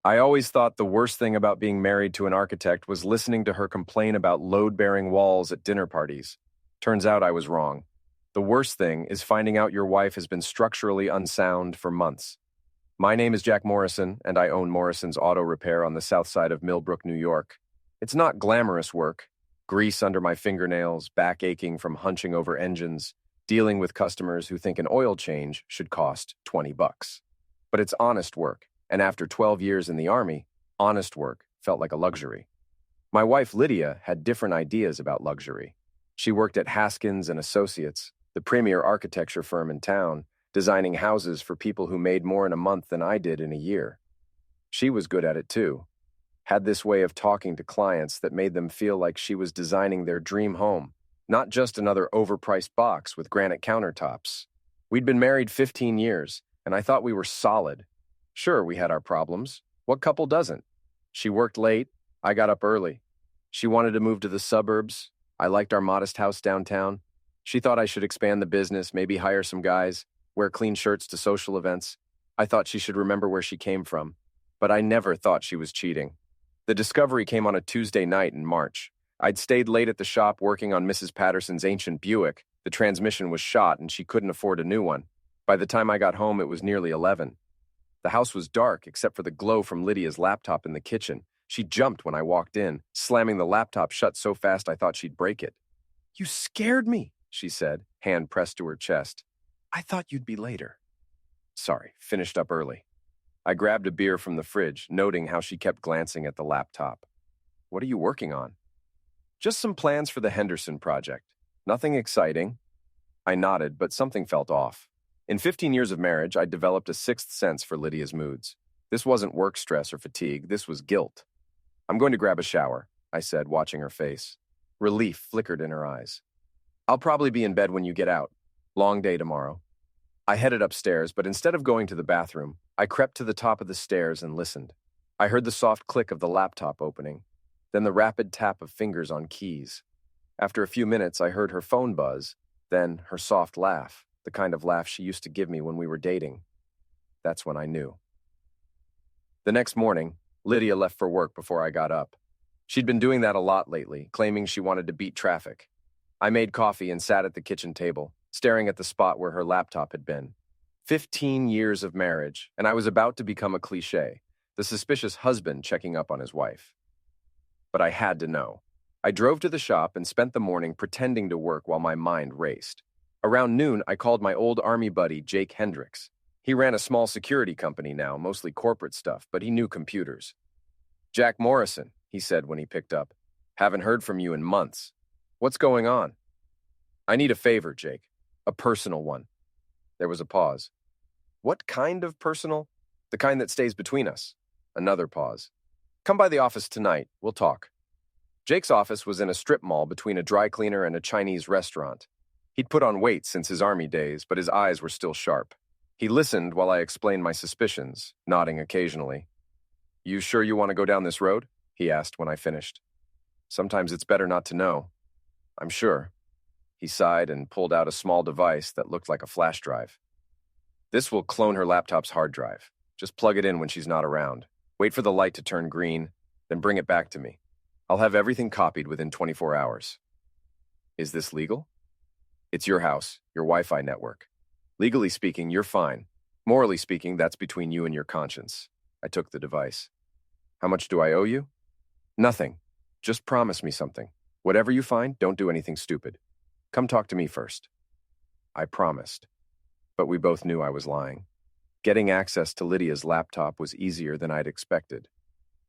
I always thought the worst thing about being married to an architect was listening to her complain about load-bearing walls at dinner parties. Turns out I was wrong. The worst thing is finding out your wife has been structurally unsound for months. My name is Jack Morrison, and I own Morrison's Auto Repair on the south side of Millbrook, New York. It's not glamorous work. Grease under my fingernails, back aching from hunching over engines, dealing with customers who think an oil change should cost $20. But it's honest work, and after 12 years in the Army, honest work felt like a luxury. My wife Lydia had different ideas about luxury. She worked at Haskins and Associates, the premier architecture firm in town, designing houses for people who made more in a month than I did in a year. She was good at it too. Had this way of talking to clients that made them feel like she was designing their dream home, not just another overpriced box with granite countertops. We'd been married 15 years, and I thought we were solid. Sure, we had our problems. What couple doesn't? She worked late. I got up early. She wanted to move to the suburbs. I liked our modest house downtown. She thought I should expand the business, maybe hire some guys, wear clean shirts to social events. I thought she should remember where she came from. But I never thought she was cheating. The discovery came on a Tuesday night in March. I'd stayed late at the shop working on Mrs. Patterson's ancient Buick. The transmission was shot and she couldn't afford a new one. By the time I got home, it was nearly 11. The house was dark except for the glow from Lydia's laptop in the kitchen. She jumped when I walked in, slamming the laptop shut so fast I thought she'd break it. "You scared me," she said, hand pressed to her chest. "I thought you'd be later." Sorry, finished up early. I grabbed a beer from the fridge, noting how she kept glancing at the laptop. "What are you working on?" "Just some plans for the Henderson project. Nothing exciting." I nodded, but something felt off. In 15 years of marriage, I'd developed a sixth sense for Lydia's moods. This wasn't work stress or fatigue, this was guilt. "I'm going to grab a shower," I said, watching her face. Relief flickered in her eyes. "I'll probably be in bed when you get out. Long day tomorrow." I headed upstairs, but instead of going to the bathroom, I crept to the top of the stairs and listened. I heard the soft click of the laptop opening, then the rapid tap of fingers on keys. After a few minutes, I heard her phone buzz, then her soft laugh, the kind of laugh she used to give me when we were dating. That's when I knew. The next morning, Lydia left for work before I got up. She'd been doing that a lot lately, claiming she wanted to beat traffic. I made coffee and sat at the kitchen table, staring at the spot where her laptop had been. 15 years of marriage, and I was about to become a cliché, the suspicious husband checking up on his wife. But I had to know. I drove to the shop and spent the morning pretending to work while my mind raced. Around noon, I called my old Army buddy, Jake Hendricks. He ran a small security company now, mostly corporate stuff, but he knew computers. "Jack Morrison," he said when he picked up. "Haven't heard from you in months. What's going on?" "I need a favor, Jake. A personal one." There was a pause. "What kind of personal?" "The kind that stays between us." Another pause. "Come by the office tonight. We'll talk." Jake's office was in a strip mall between a dry cleaner and a Chinese restaurant. He'd put on weight since his Army days, but his eyes were still sharp. He listened while I explained my suspicions, nodding occasionally. "You sure you want to go down this road?" he asked when I finished. "Sometimes it's better not to know." "I'm sure." He sighed and pulled out a small device that looked like a flash drive. "This will clone her laptop's hard drive. Just plug it in when she's not around. Wait for the light to turn green, then bring it back to me. I'll have everything copied within 24 hours. "Is this legal?" "It's your house, your Wi-Fi network. Legally speaking, you're fine. Morally speaking, that's between you and your conscience." I took the device. "How much do I owe you?" "Nothing. Just promise me something. Whatever you find, don't do anything stupid. Come talk to me first." I promised. But we both knew I was lying. Getting access to Lydia's laptop was easier than I'd expected.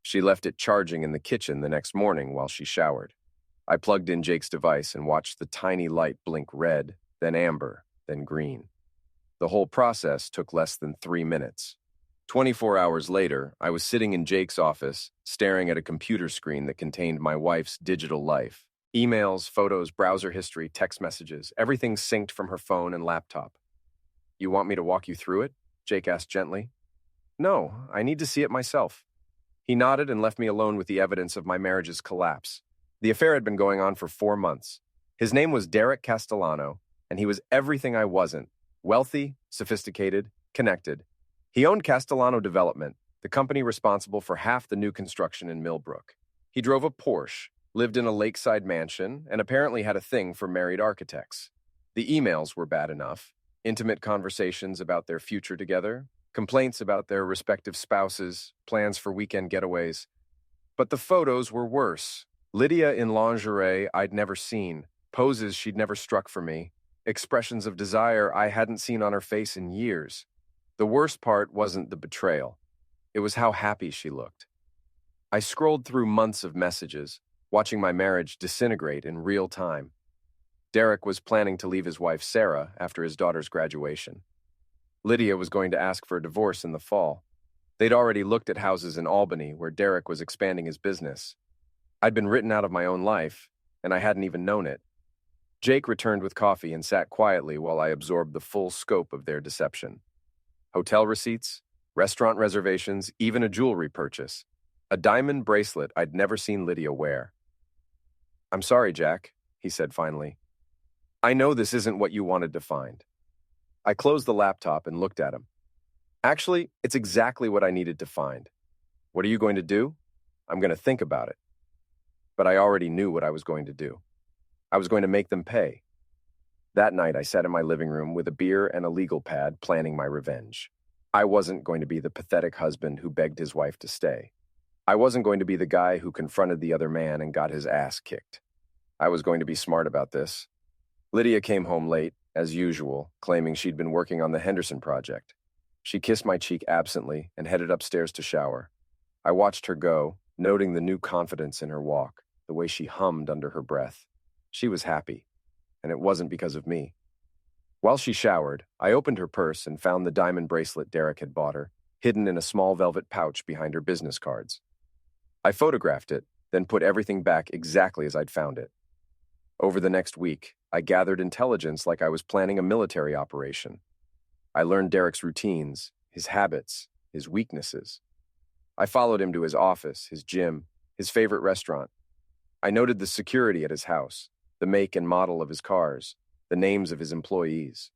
She left it charging in the kitchen the next morning while she showered. I plugged in Jake's device and watched the tiny light blink red, then amber, then green. The whole process took less than 3 minutes. 24 hours later, I was sitting in Jake's office, staring at a computer screen that contained my wife's digital life. Emails, photos, browser history, text messages, everything synced from her phone and laptop. "You want me to walk you through it?" Jake asked gently. "No, I need to see it myself." He nodded and left me alone with the evidence of my marriage's collapse. The affair had been going on for 4 months. His name was Derek Castellano, and he was everything I wasn't: wealthy, sophisticated, connected. He owned Castellano Development, the company responsible for half the new construction in Millbrook. He drove a Porsche, lived in a lakeside mansion, and apparently had a thing for married architects. The emails were bad enough. Intimate conversations about their future together, complaints about their respective spouses, plans for weekend getaways. But the photos were worse. Lydia in lingerie I'd never seen, poses she'd never struck for me, expressions of desire I hadn't seen on her face in years. The worst part wasn't the betrayal. It was how happy she looked. I scrolled through months of messages, watching my marriage disintegrate in real time. Derek was planning to leave his wife Sarah after his daughter's graduation. Lydia was going to ask for a divorce in the fall. They'd already looked at houses in Albany where Derek was expanding his business. I'd been written out of my own life, and I hadn't even known it. Jake returned with coffee and sat quietly while I absorbed the full scope of their deception. Hotel receipts, restaurant reservations, even a jewelry purchase. A diamond bracelet I'd never seen Lydia wear. "I'm sorry, Jack," he said finally. "I know this isn't what you wanted to find." I closed the laptop and looked at him. "Actually, it's exactly what I needed to find. What are you going to do?" "I'm going to think about it." But I already knew what I was going to do. I was going to make them pay. That night, I sat in my living room with a beer and a legal pad, planning my revenge. I wasn't going to be the pathetic husband who begged his wife to stay. I wasn't going to be the guy who confronted the other man and got his ass kicked. I was going to be smart about this. Lydia came home late, as usual, claiming she'd been working on the Henderson project. She kissed my cheek absently and headed upstairs to shower. I watched her go, noting the new confidence in her walk, the way she hummed under her breath. She was happy, and it wasn't because of me. While she showered, I opened her purse and found the diamond bracelet Derek had bought her, hidden in a small velvet pouch behind her business cards. I photographed it, then put everything back exactly as I'd found it. Over the next week, I gathered intelligence like I was planning a military operation. I learned Derek's routines, his habits, his weaknesses. I followed him to his office, his gym, his favorite restaurant. I noted the security at his house, the make and model of his cars, the names of his employees.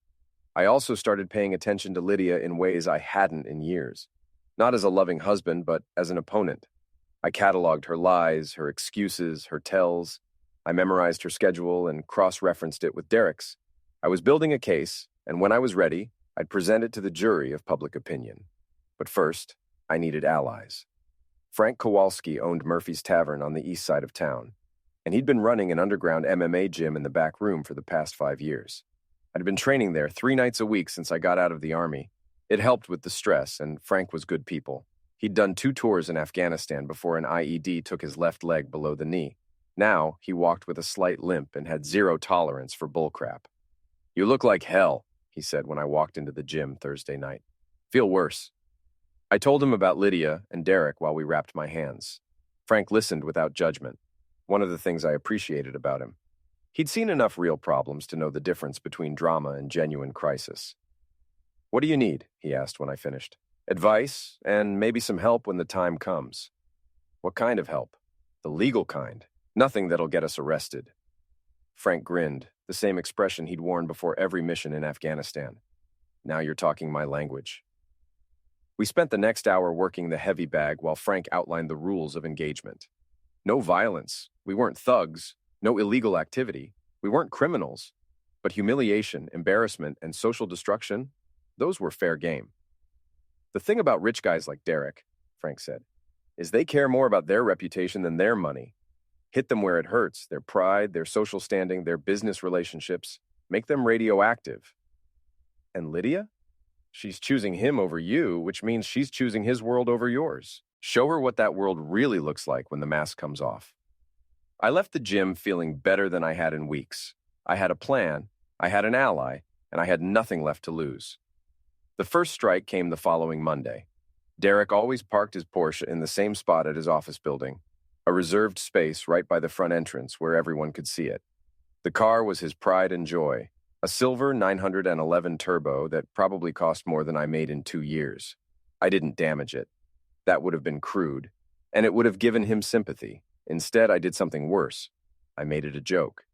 I also started paying attention to Lydia in ways I hadn't in years. Not as a loving husband, but as an opponent. I cataloged her lies, her excuses, her tells. I memorized her schedule and cross-referenced it with Derek's. I was building a case, and when I was ready, I'd present it to the jury of public opinion. But first, I needed allies. Frank Kowalski owned Murphy's Tavern on the east side of town, and he'd been running an underground MMA gym in the back room for the past 5 years. I'd been training there 3 nights a week since I got out of the Army. It helped with the stress, and Frank was good people. He'd done 2 tours in Afghanistan before an IED took his left leg below the knee. Now, he walked with a slight limp and had zero tolerance for bullcrap. "You look like hell," he said when I walked into the gym Thursday night. "Feel worse." I told him about Lydia and Derek while we wrapped my hands. Frank listened without judgment, one of the things I appreciated about him. He'd seen enough real problems to know the difference between drama and genuine crisis. "What do you need?" he asked when I finished. "Advice, and maybe some help when the time comes." "What kind of help?" "The legal kind. Nothing that'll get us arrested." Frank grinned, the same expression he'd worn before every mission in Afghanistan. "Now you're talking my language." We spent the next hour working the heavy bag while Frank outlined the rules of engagement. No violence. We weren't thugs. No illegal activity. We weren't criminals. But humiliation, embarrassment, and social destruction, those were fair game. "The thing about rich guys like Derek," Frank said, "is they care more about their reputation than their money. Hit them where it hurts, their pride, their social standing, their business relationships. Make them radioactive." "And Lydia? She's choosing him over you, which means she's choosing his world over yours. Show her what that world really looks like when the mask comes off." I left the gym feeling better than I had in weeks. I had a plan, I had an ally, and I had nothing left to lose. The first strike came the following Monday. Derek always parked his Porsche in the same spot at his office building, a reserved space right by the front entrance where everyone could see it. The car was his pride and joy, a silver 911 Turbo that probably cost more than I made in 2 years. I didn't damage it. That would have been crude, and it would have given him sympathy. Instead, I did something worse. I made it a joke.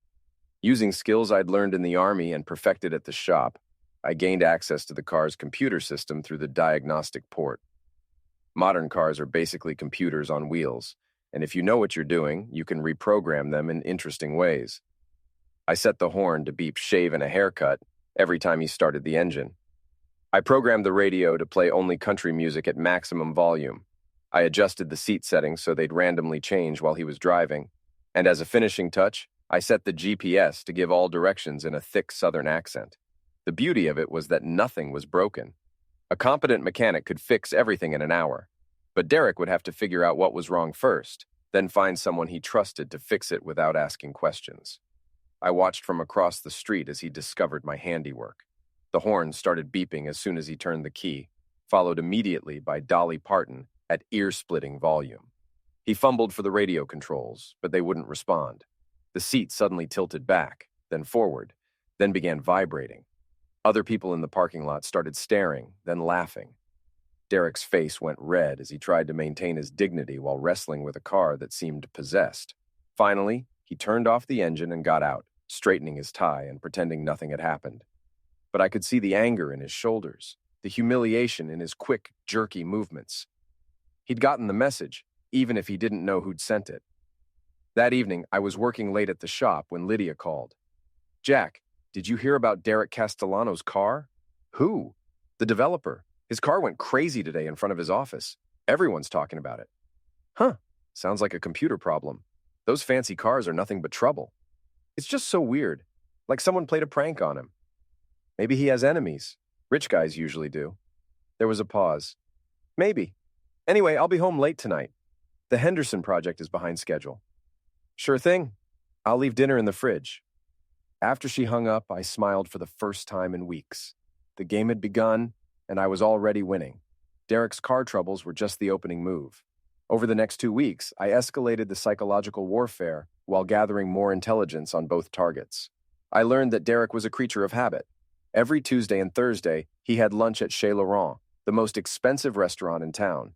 Using skills I'd learned in the Army and perfected at the shop, I gained access to the car's computer system through the diagnostic port. Modern cars are basically computers on wheels, and if you know what you're doing, you can reprogram them in interesting ways. I set the horn to beep shave and a haircut every time he started the engine. I programmed the radio to play only country music at maximum volume. I adjusted the seat settings so they'd randomly change while he was driving. And as a finishing touch, I set the GPS to give all directions in a thick southern accent. The beauty of it was that nothing was broken. A competent mechanic could fix everything in an hour. But Derek would have to figure out what was wrong first, then find someone he trusted to fix it without asking questions. I watched from across the street as he discovered my handiwork. The horn started beeping as soon as he turned the key, followed immediately by Dolly Parton at ear-splitting volume. He fumbled for the radio controls, but they wouldn't respond. The seat suddenly tilted back, then forward, then began vibrating. Other people in the parking lot started staring, then laughing. Derek's face went red as he tried to maintain his dignity while wrestling with a car that seemed possessed. Finally, he turned off the engine and got out, straightening his tie and pretending nothing had happened. But I could see the anger in his shoulders, the humiliation in his quick, jerky movements. He'd gotten the message, even if he didn't know who'd sent it. That evening, I was working late at the shop when Lydia called. "Jack, did you hear about Derek Castellano's car?" "Who?" "The developer. His car went crazy today in front of his office. Everyone's talking about it." "Huh, sounds like a computer problem. Those fancy cars are nothing but trouble. It's just so weird, like someone played a prank on him. Maybe he has enemies. Rich guys usually do." There was a pause. "Maybe. Anyway, I'll be home late tonight. The Henderson project is behind schedule." "Sure thing. I'll leave dinner in the fridge." After she hung up, I smiled for the first time in weeks. The game had begun, and I was already winning. Derek's car troubles were just the opening move. Over the next 2 weeks, I escalated the psychological warfare while gathering more intelligence on both targets. I learned that Derek was a creature of habit. Every Tuesday and Thursday, he had lunch at Chez Laurent, the most expensive restaurant in town.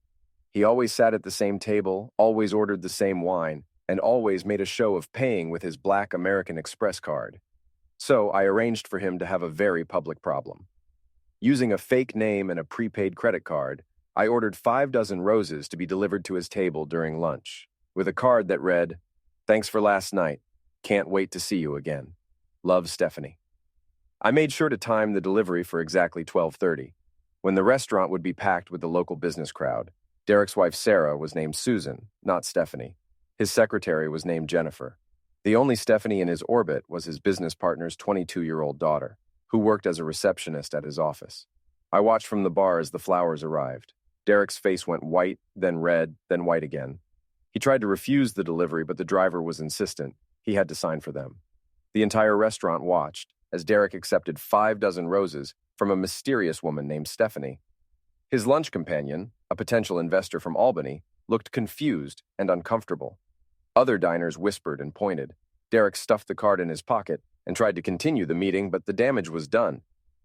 He always sat at the same table, always ordered the same wine, and always made a show of paying with his black American Express card. So I arranged for him to have a very public problem. Using a fake name and a prepaid credit card, I ordered 5 dozen roses to be delivered to his table during lunch, with a card that read, "Thanks for last night. Can't wait to see you again. Love, Stephanie." I made sure to time the delivery for exactly 12:30. When the restaurant would be packed with the local business crowd, Derek's wife Sarah was named Susan, not Stephanie. His secretary was named Jennifer. The only Stephanie in his orbit was his business partner's 22-year-old daughter, who worked as a receptionist at his office. I watched from the bar as the flowers arrived. Derek's face went white, then red, then white again. He tried to refuse the delivery, but the driver was insistent. He had to sign for them. The entire restaurant watched as Derek accepted 5 dozen roses from a mysterious woman named Stephanie. His lunch companion, a potential investor from Albany, looked confused and uncomfortable. Other diners whispered and pointed. Derek stuffed the card in his pocket and tried to continue the meeting, but the damage was done.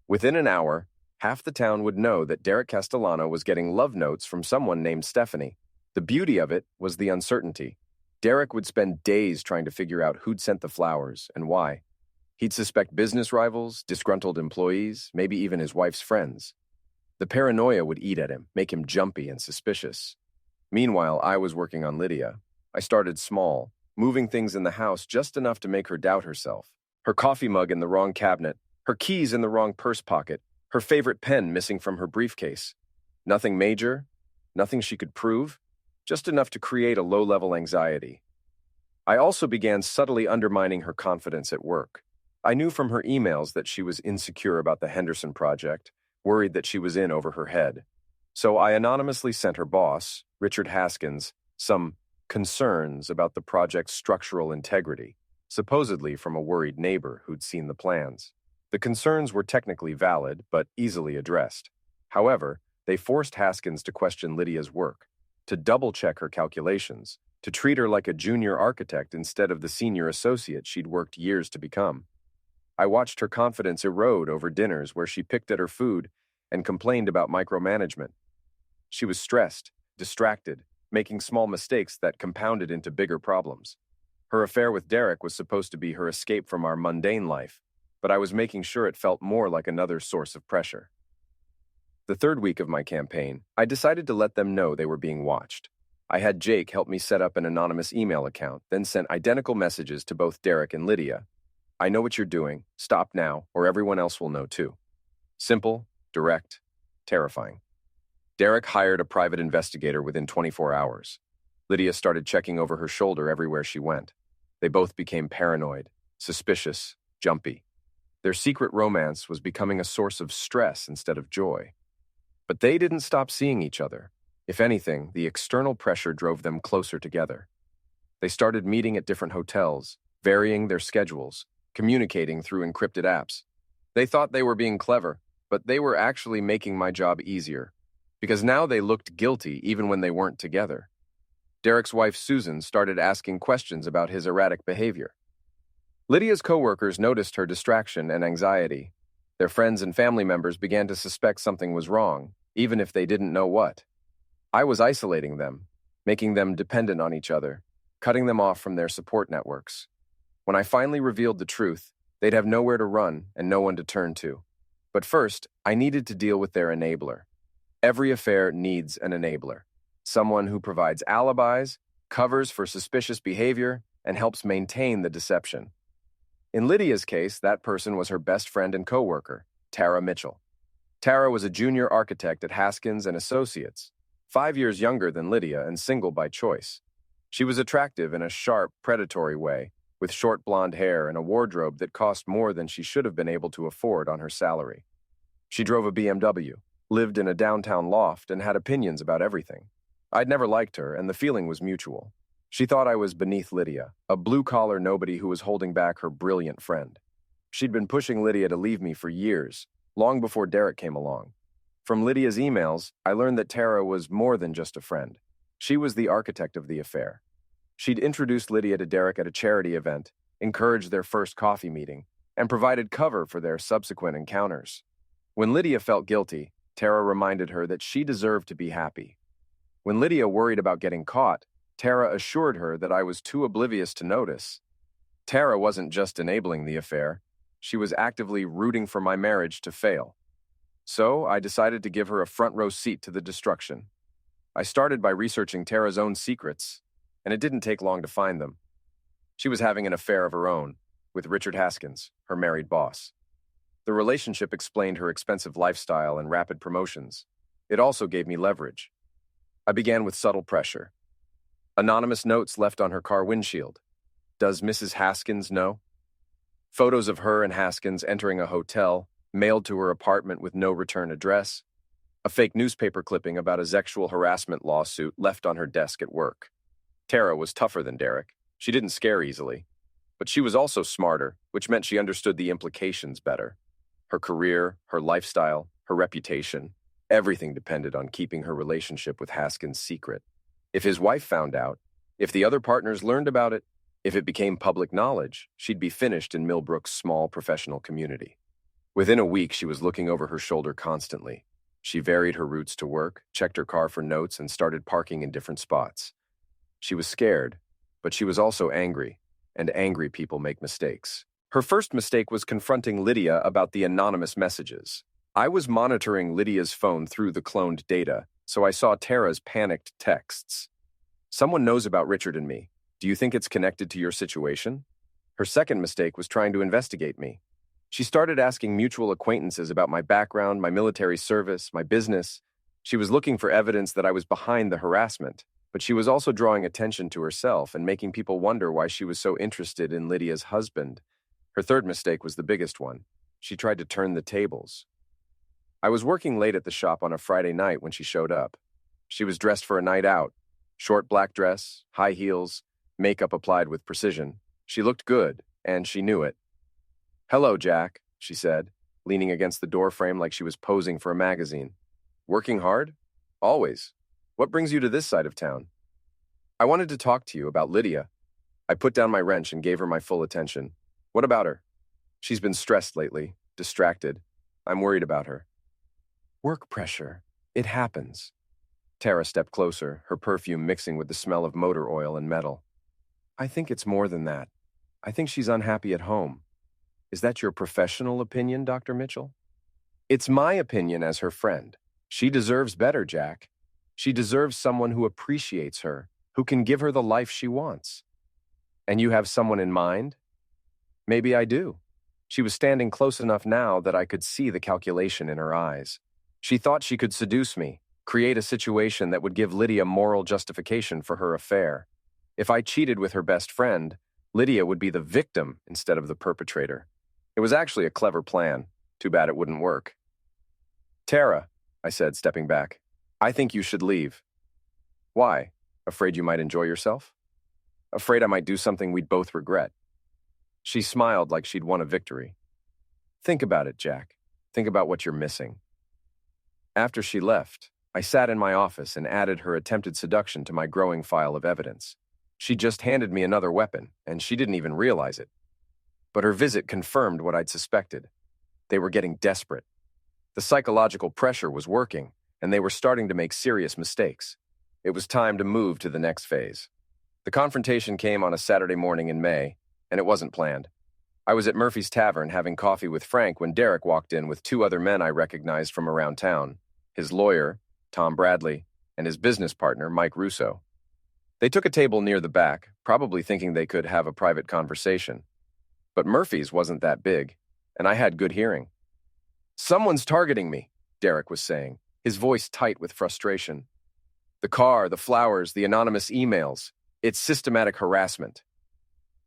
Within an hour, half the town would know that Derek Castellano was getting love notes from someone named Stephanie. The beauty of it was the uncertainty. Derek would spend days trying to figure out who'd sent the flowers and why. He'd suspect business rivals, disgruntled employees, maybe even his wife's friends. The paranoia would eat at him, make him jumpy and suspicious. Meanwhile, I was working on Lydia. I started small, moving things in the house just enough to make her doubt herself. Her coffee mug in the wrong cabinet, her keys in the wrong purse pocket, her favorite pen missing from her briefcase. Nothing major, nothing she could prove, just enough to create a low-level anxiety. I also began subtly undermining her confidence at work. I knew from her emails that she was insecure about the Henderson project, worried that she was in over her head. So I anonymously sent her boss, Richard Haskins, some concerns about the project's structural integrity, supposedly from a worried neighbor who'd seen the plans. The concerns were technically valid, but easily addressed. However, they forced Haskins to question Lydia's work, to double-check her calculations, to treat her like a junior architect instead of the senior associate she'd worked years to become. I watched her confidence erode over dinners where she picked at her food and complained about micromanagement. She was stressed, distracted, making small mistakes that compounded into bigger problems. Her affair with Derek was supposed to be her escape from our mundane life, but I was making sure it felt more like another source of pressure. The third week of my campaign, I decided to let them know they were being watched. I had Jake help me set up an anonymous email account, then sent identical messages to both Derek and Lydia. I know what you're doing. Stop now, or everyone else will know too. Simple, direct, terrifying. Derek hired a private investigator within 24 hours. Lydia started checking over her shoulder everywhere she went. They both became paranoid, suspicious, jumpy. Their secret romance was becoming a source of stress instead of joy. But they didn't stop seeing each other. If anything, the external pressure drove them closer together. They started meeting at different hotels, varying their schedules, communicating through encrypted apps. They thought they were being clever, but they were actually making my job easier, because now they looked guilty even when they weren't together. Derek's wife, Susan, started asking questions about his erratic behavior. Lydia's coworkers noticed her distraction and anxiety. Their friends and family members began to suspect something was wrong, even if they didn't know what. I was isolating them, making them dependent on each other, cutting them off from their support networks. When I finally revealed the truth, they'd have nowhere to run and no one to turn to. But first, I needed to deal with their enabler. Every affair needs an enabler. Someone who provides alibis, covers for suspicious behavior, and helps maintain the deception. In Lydia's case, that person was her best friend and coworker, Tara Mitchell. Tara was a junior architect at Haskins and Associates, 5 years younger than Lydia and single by choice. She was attractive in a sharp, predatory way, with short blonde hair and a wardrobe that cost more than she should have been able to afford on her salary. She drove a BMW, lived in a downtown loft, and had opinions about everything. I'd never liked her, and the feeling was mutual. She thought I was beneath Lydia, a blue-collar nobody who was holding back her brilliant friend. She'd been pushing Lydia to leave me for years, long before Derek came along. From Lydia's emails, I learned that Tara was more than just a friend. She was the architect of the affair. She'd introduced Lydia to Derek at a charity event, encouraged their first coffee meeting, and provided cover for their subsequent encounters. When Lydia felt guilty, Tara reminded her that she deserved to be happy. When Lydia worried about getting caught, Tara assured her that I was too oblivious to notice. Tara wasn't just enabling the affair, she was actively rooting for my marriage to fail. So I decided to give her a front-row seat to the destruction. I started by researching Tara's own secrets, and it didn't take long to find them. She was having an affair of her own, with Richard Haskins, her married boss. The relationship explained her expensive lifestyle and rapid promotions. It also gave me leverage. I began with subtle pressure. Anonymous notes left on her car windshield. Does Mrs. Haskins know? Photos of her and Haskins entering a hotel, mailed to her apartment with no return address. A fake newspaper clipping about a sexual harassment lawsuit left on her desk at work. Tara was tougher than Derek. She didn't scare easily. But she was also smarter, which meant she understood the implications better. Her career, her lifestyle, her reputation, everything depended on keeping her relationship with Haskins secret. If his wife found out, if the other partners learned about it, if it became public knowledge, she'd be finished in Millbrook's small professional community. Within a week, she was looking over her shoulder constantly. She varied her routes to work, checked her car for notes, and started parking in different spots. She was scared, but she was also angry, and angry people make mistakes. Her first mistake was confronting Lydia about the anonymous messages. I was monitoring Lydia's phone through the cloned data, so I saw Tara's panicked texts. Someone knows about Richard and me. Do you think it's connected to your situation? Her second mistake was trying to investigate me. She started asking mutual acquaintances about my background, my military service, my business. She was looking for evidence that I was behind the harassment, but she was also drawing attention to herself and making people wonder why she was so interested in Lydia's husband. Her third mistake was the biggest one. She tried to turn the tables. I was working late at the shop on a Friday night when she showed up. She was dressed for a night out. Short black dress, high heels, makeup applied with precision. She looked good, and she knew it. "Hello, Jack," she said, leaning against the doorframe like she was posing for a magazine. "Working hard? Always. What brings you to this side of town?" "I wanted to talk to you about Lydia." I put down my wrench and gave her my full attention. "What about her?" "She's been stressed lately, distracted. I'm worried about her." "Work pressure. It happens." Tara stepped closer, her perfume mixing with the smell of motor oil and metal. "I think it's more than that. I think she's unhappy at home." "Is that your professional opinion, Dr. Mitchell?" "It's my opinion as her friend. She deserves better, Jack. She deserves someone who appreciates her, who can give her the life she wants. And you have someone in mind? Maybe I do. She was standing close enough now that I could see the calculation in her eyes. She thought she could seduce me, create a situation that would give Lydia moral justification for her affair. If I cheated with her best friend, Lydia would be the victim instead of the perpetrator. It was actually a clever plan. Too bad it wouldn't work. Tara, I said, stepping back, I think you should leave. Why? Afraid you might enjoy yourself? Afraid I might do something we'd both regret. She smiled like she'd won a victory. Think about it, Jack. Think about what you're missing. After she left, I sat in my office and added her attempted seduction to my growing file of evidence. She just handed me another weapon, and she didn't even realize it. But her visit confirmed what I'd suspected. They were getting desperate. The psychological pressure was working, and they were starting to make serious mistakes. It was time to move to the next phase. The confrontation came on a Saturday morning in May, and it wasn't planned. I was at Murphy's Tavern having coffee with Frank when Derek walked in with two other men I recognized from around town, his lawyer, Tom Bradley, and his business partner, Mike Russo. They took a table near the back, probably thinking they could have a private conversation. But Murphy's wasn't that big, and I had good hearing. Someone's targeting me, Derek was saying, his voice tight with frustration. The car, the flowers, the anonymous emails. It's systematic harassment.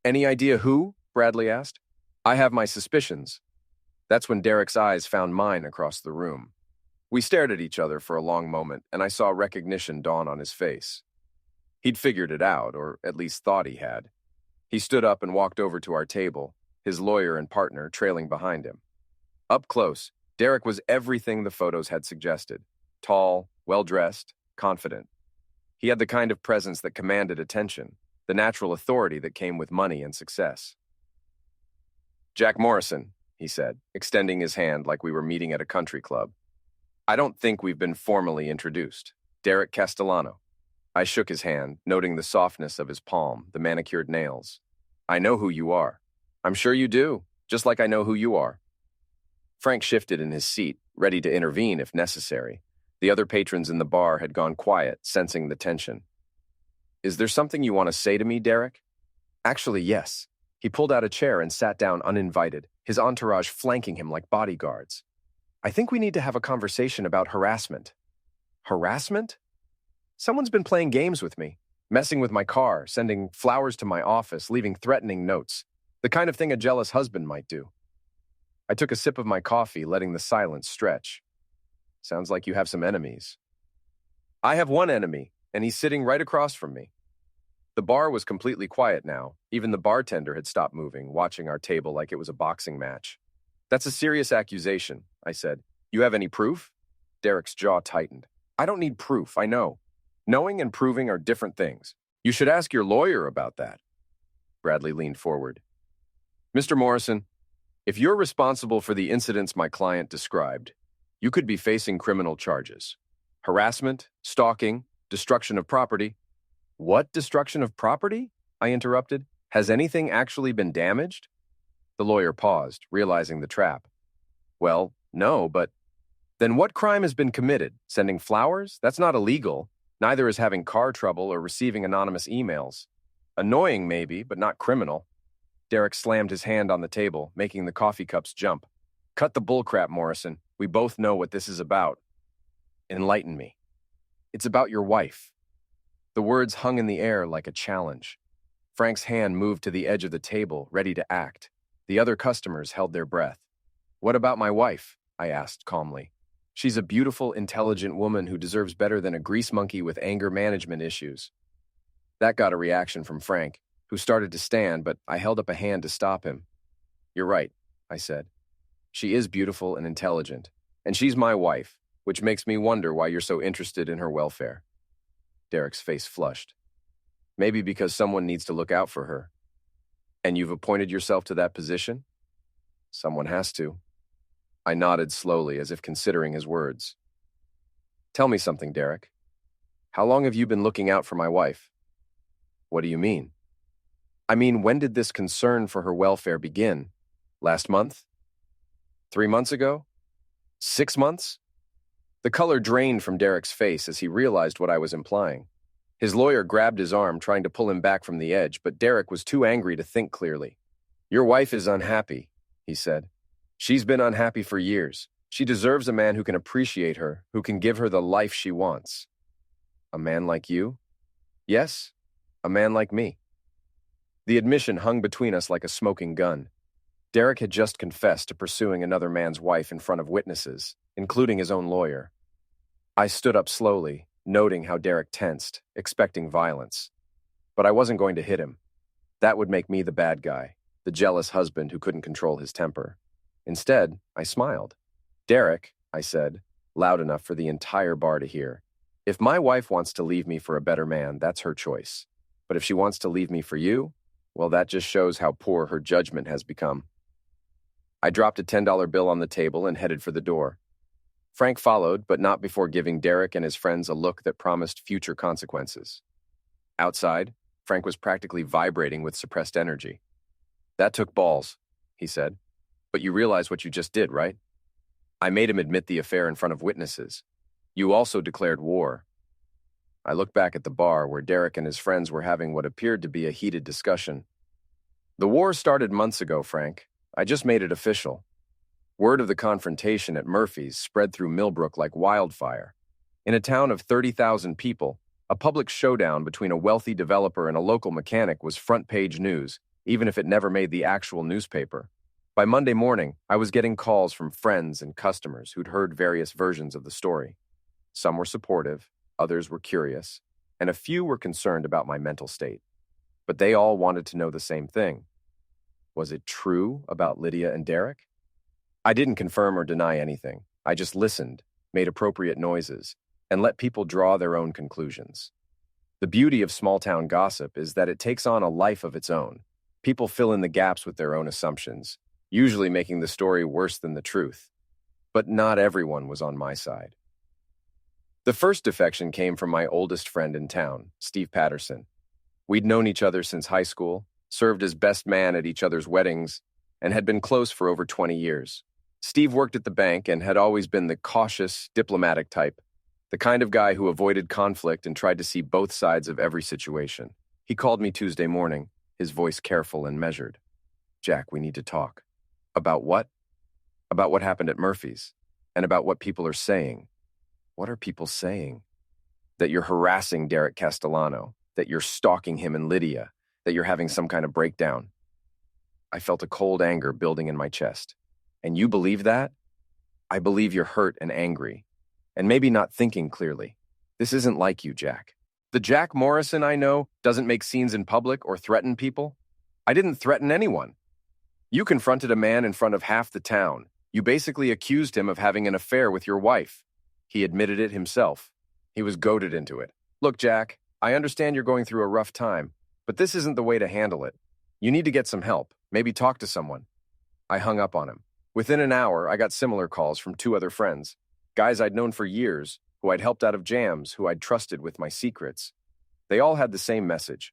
Any idea who? Bradley asked. I have my suspicions. That's when Derek's eyes found mine across the room. We stared at each other for a long moment, and I saw recognition dawn on his face. He'd figured it out, or at least thought he had. He stood up and walked over to our table, his lawyer and partner trailing behind him. Up close, Derek was everything the photos had suggested. Tall, well-dressed, confident. He had the kind of presence that commanded attention, the natural authority that came with money and success. Jack Morrison, he said, extending his hand like we were meeting at a country club. I don't think we've been formally introduced. Derek Castellano. I shook his hand, noting the softness of his palm, the manicured nails. I know who you are. I'm sure you do, just like I know who you are. Frank shifted in his seat, ready to intervene if necessary. The other patrons in the bar had gone quiet, sensing the tension. Is there something you want to say to me, Derek? Actually, yes. He pulled out a chair and sat down uninvited, his entourage flanking him like bodyguards. I think we need to have a conversation about harassment. Harassment? Someone's been playing games with me, messing with my car, sending flowers to my office, leaving threatening notes, the kind of thing a jealous husband might do. I took a sip of my coffee, letting the silence stretch. Sounds like you have some enemies. I have one enemy, and he's sitting right across from me. The bar was completely quiet now. Even the bartender had stopped moving, watching our table like it was a boxing match. That's a serious accusation, I said. You have any proof? Derek's jaw tightened. I don't need proof, I know. Knowing and proving are different things. You should ask your lawyer about that. Bradley leaned forward. Mr. Morrison, if you're responsible for the incidents my client described, you could be facing criminal charges. Harassment, stalking, destruction of property. What destruction of property? I interrupted. Has anything actually been damaged? The lawyer paused, realizing the trap. Well, no, but then what crime has been committed? Sending flowers? That's not illegal. Neither is having car trouble or receiving anonymous emails. Annoying, maybe, but not criminal. Derek slammed his hand on the table, making the coffee cups jump. Cut the bullcrap, Morrison. We both know what this is about. Enlighten me. It's about your wife. The words hung in the air like a challenge. Frank's hand moved to the edge of the table, ready to act. The other customers held their breath. What about my wife? I asked calmly. She's a beautiful, intelligent woman who deserves better than a grease monkey with anger management issues. That got a reaction from Frank, who started to stand, but I held up a hand to stop him. You're right, I said. She is beautiful and intelligent, and she's my wife, which makes me wonder why you're so interested in her welfare. Derek's face flushed. Maybe because someone needs to look out for her. And you've appointed yourself to that position? Someone has to. I nodded slowly, as if considering his words. Tell me something, Derek. How long have you been looking out for my wife? What do you mean? I mean, when did this concern for her welfare begin? Last month? 3 months ago? 6 months? The color drained from Derek's face as he realized what I was implying. His lawyer grabbed his arm, trying to pull him back from the edge, but Derek was too angry to think clearly. "Your wife is unhappy," he said. "She's been unhappy for years. She deserves a man who can appreciate her, who can give her the life she wants." "A man like you?" "Yes, a man like me." The admission hung between us like a smoking gun. Derek had just confessed to pursuing another man's wife in front of witnesses, including his own lawyer. I stood up slowly, noting how Derek tensed, expecting violence. But I wasn't going to hit him. That would make me the bad guy, the jealous husband who couldn't control his temper. Instead, I smiled. "Derek," I said, loud enough for the entire bar to hear, "if my wife wants to leave me for a better man, that's her choice. But if she wants to leave me for you, well, that just shows how poor her judgment has become." I dropped a $10 bill on the table and headed for the door. Frank followed, but not before giving Derek and his friends a look that promised future consequences. Outside, Frank was practically vibrating with suppressed energy. "That took balls," he said. "But you realize what you just did, right? I made him admit the affair in front of witnesses. You also declared war." I looked back at the bar where Derek and his friends were having what appeared to be a heated discussion. "The war started months ago, Frank. I just made it official." Word of the confrontation at Murphy's spread through Millbrook like wildfire. In a town of 30,000 people, a public showdown between a wealthy developer and a local mechanic was front-page news, even if it never made the actual newspaper. By Monday morning, I was getting calls from friends and customers who'd heard various versions of the story. Some were supportive, others were curious, and a few were concerned about my mental state. But they all wanted to know the same thing. Was it true about Lydia and Derek? I didn't confirm or deny anything. I just listened, made appropriate noises, and let people draw their own conclusions. The beauty of small-town gossip is that it takes on a life of its own. People fill in the gaps with their own assumptions, usually making the story worse than the truth. But not everyone was on my side. The first defection came from my oldest friend in town, Steve Patterson. We'd known each other since high school, served as best man at each other's weddings, and had been close for over 20 years. Steve worked at the bank and had always been the cautious, diplomatic type, the kind of guy who avoided conflict and tried to see both sides of every situation. He called me Tuesday morning, his voice careful and measured. "Jack, we need to talk." "About what?" "About what happened at Murphy's, and about what people are saying." "What are people saying?" "That you're harassing Derek Castellano, that you're stalking him and Lydia, that you're having some kind of breakdown." I felt a cold anger building in my chest. "And you believe that?" "I believe you're hurt and angry, and maybe not thinking clearly. This isn't like you, Jack. The Jack Morrison I know doesn't make scenes in public or threaten people. I didn't threaten anyone. You confronted a man in front of half the town. You basically accused him of having an affair with your wife. He admitted it himself. He was goaded into it. Look, Jack, I understand you're going through a rough time, but this isn't the way to handle it. You need to get some help, maybe talk to someone." I hung up on him. Within an hour, I got similar calls from 2 other friends, guys I'd known for years, who I'd helped out of jams, who I'd trusted with my secrets. They all had the same message.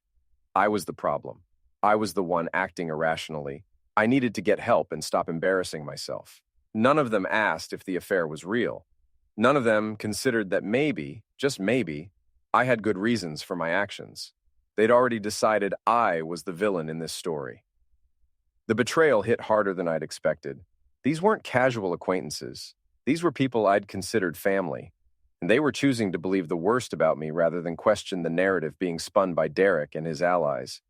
I was the problem. I was the one acting irrationally. I needed to get help and stop embarrassing myself. None of them asked if the affair was real. None of them considered that maybe, just maybe, I had good reasons for my actions. They'd already decided I was the villain in this story. The betrayal hit harder than I'd expected. These weren't casual acquaintances. These were people I'd considered family, and they were choosing to believe the worst about me rather than question the narrative being spun by Derek and his allies.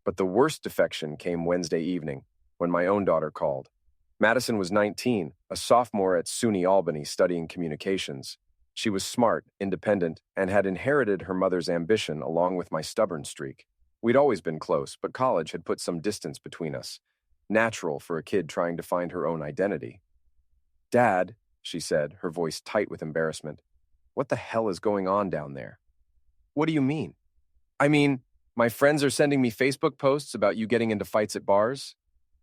But the worst defection came Wednesday evening, when my own daughter called. Madison was 19, a sophomore at SUNY Albany studying communications. She was smart, independent, and had inherited her mother's ambition along with my stubborn streak. We'd always been close, but college had put some distance between us. Natural for a kid trying to find her own identity. "Dad," she said, her voice tight with embarrassment, "what the hell is going on down there?" "What do you mean?" "I mean, my friends are sending me Facebook posts about you getting into fights at bars.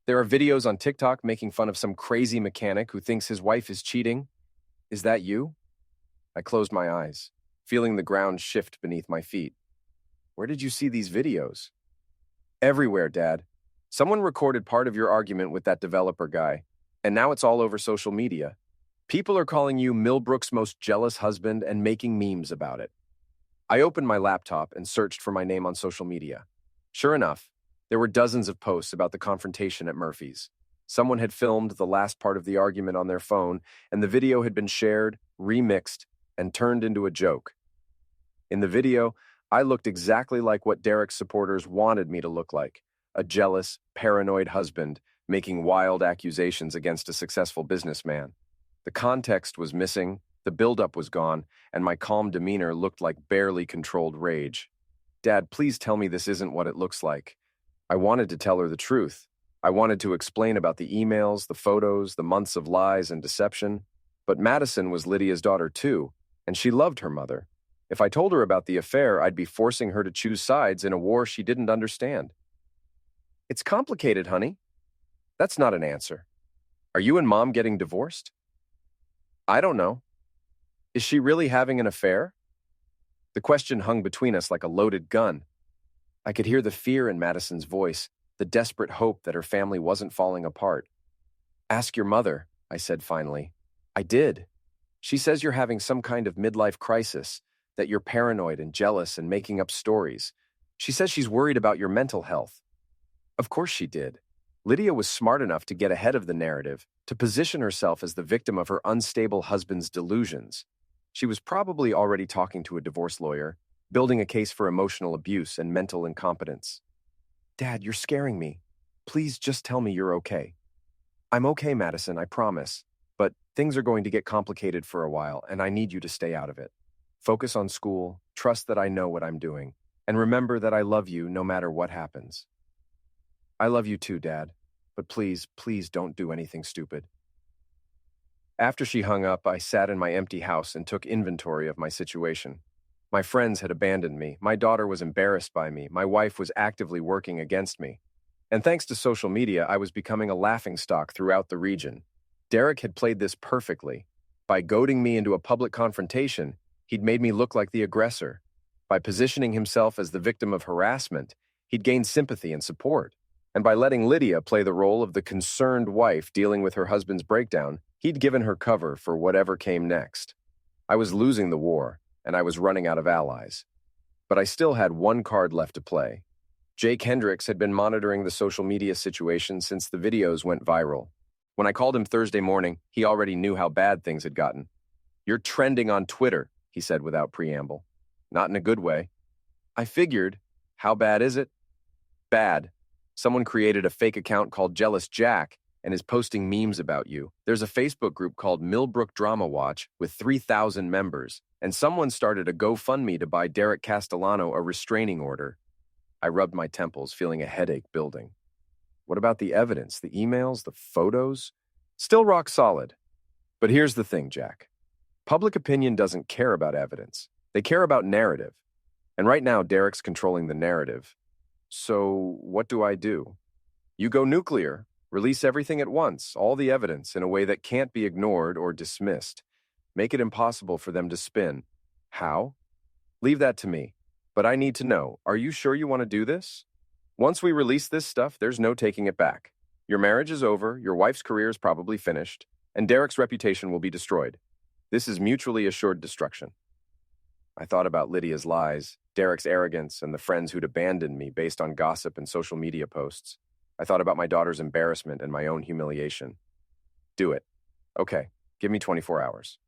There are videos on TikTok making fun of some crazy mechanic who thinks his wife is cheating. Is that you?" I closed my eyes, feeling the ground shift beneath my feet. "Where did you see these videos?" "Everywhere, Dad. Someone recorded part of your argument with that developer guy, and now it's all over social media. People are calling you Millbrook's most jealous husband and making memes about it. I opened my laptop and searched for my name on social media. Sure enough, there were dozens of posts about the confrontation at Murphy's. Someone had filmed the last part of the argument on their phone, and the video had been shared, remixed, and turned into a joke. In the video, I looked exactly like what Derek's supporters wanted me to look like, a jealous, paranoid husband making wild accusations against a successful businessman. The context was missing, the buildup was gone, and my calm demeanor looked like barely controlled rage. Dad, please tell me this isn't what it looks like. I wanted to tell her the truth. I wanted to explain about the emails, the photos, the months of lies and deception. But Madison was Lydia's daughter too, and she loved her mother. If I told her about the affair, I'd be forcing her to choose sides in a war she didn't understand. It's complicated, honey. That's not an answer. Are you and Mom getting divorced? I don't know. Is she really having an affair? The question hung between us like a loaded gun. I could hear the fear in Madison's voice, the desperate hope that her family wasn't falling apart. Ask your mother, I said finally. I did. She says you're having some kind of midlife crisis, that you're paranoid and jealous and making up stories. She says she's worried about your mental health. Of course she did. Lydia was smart enough to get ahead of the narrative, to position herself as the victim of her unstable husband's delusions. She was probably already talking to a divorce lawyer, building a case for emotional abuse and mental incompetence. Dad, you're scaring me. Please just tell me you're okay. I'm okay, Madison, I promise. But things are going to get complicated for a while, and I need you to stay out of it. Focus on school, trust that I know what I'm doing, and remember that I love you no matter what happens. I love you too, Dad, but please, please don't do anything stupid. After she hung up, I sat in my empty house and took inventory of my situation. My friends had abandoned me, my daughter was embarrassed by me, my wife was actively working against me. And thanks to social media, I was becoming a laughingstock throughout the region. Derek had played this perfectly. By goading me into a public confrontation, he'd made me look like the aggressor. By positioning himself as the victim of harassment, he'd gained sympathy and support. And by letting Lydia play the role of the concerned wife dealing with her husband's breakdown, he'd given her cover for whatever came next. I was losing the war, and I was running out of allies. But I still had one card left to play. Jake Hendricks had been monitoring the social media situation since the videos went viral. When I called him Thursday morning, he already knew how bad things had gotten. You're trending on Twitter, he said without preamble. Not in a good way. I figured, how bad is it? Bad. Someone created a fake account called Jealous Jack and is posting memes about you. There's a Facebook group called Millbrook Drama Watch with 3,000 members, and someone started a GoFundMe to buy Derek Castellano a restraining order. I rubbed my temples, feeling a headache building. What about the evidence, the emails, the photos? Still rock solid. But here's the thing, Jack. Public opinion doesn't care about evidence. They care about narrative. And right now, Derek's controlling the narrative. So what do I do? You go nuclear. Release everything at once, all the evidence, in a way that can't be ignored or dismissed. Make it impossible for them to spin. How? Leave that to me. But I need to know, are you sure you want to do this? Once we release this stuff, there's no taking it back. Your marriage is over, your wife's career is probably finished, and Derek's reputation will be destroyed. This is mutually assured destruction. I thought about Lydia's lies, Derek's arrogance, and the friends who'd abandoned me based on gossip and social media posts. I thought about my daughter's embarrassment and my own humiliation. Do it. Okay, give me 24 hours.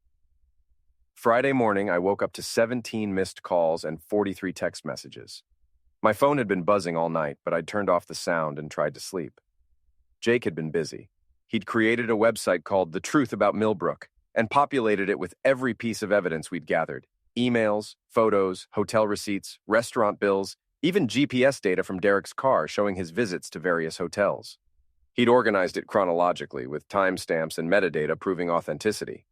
Friday morning, I woke up to 17 missed calls and 43 text messages. My phone had been buzzing all night, but I'd turned off the sound and tried to sleep. Jake had been busy. He'd created a website called The Truth About Millbrook and populated it with every piece of evidence we'd gathered. Emails, photos, hotel receipts, restaurant bills, even GPS data from Derek's car showing his visits to various hotels. He'd organized it chronologically with timestamps and metadata proving authenticity.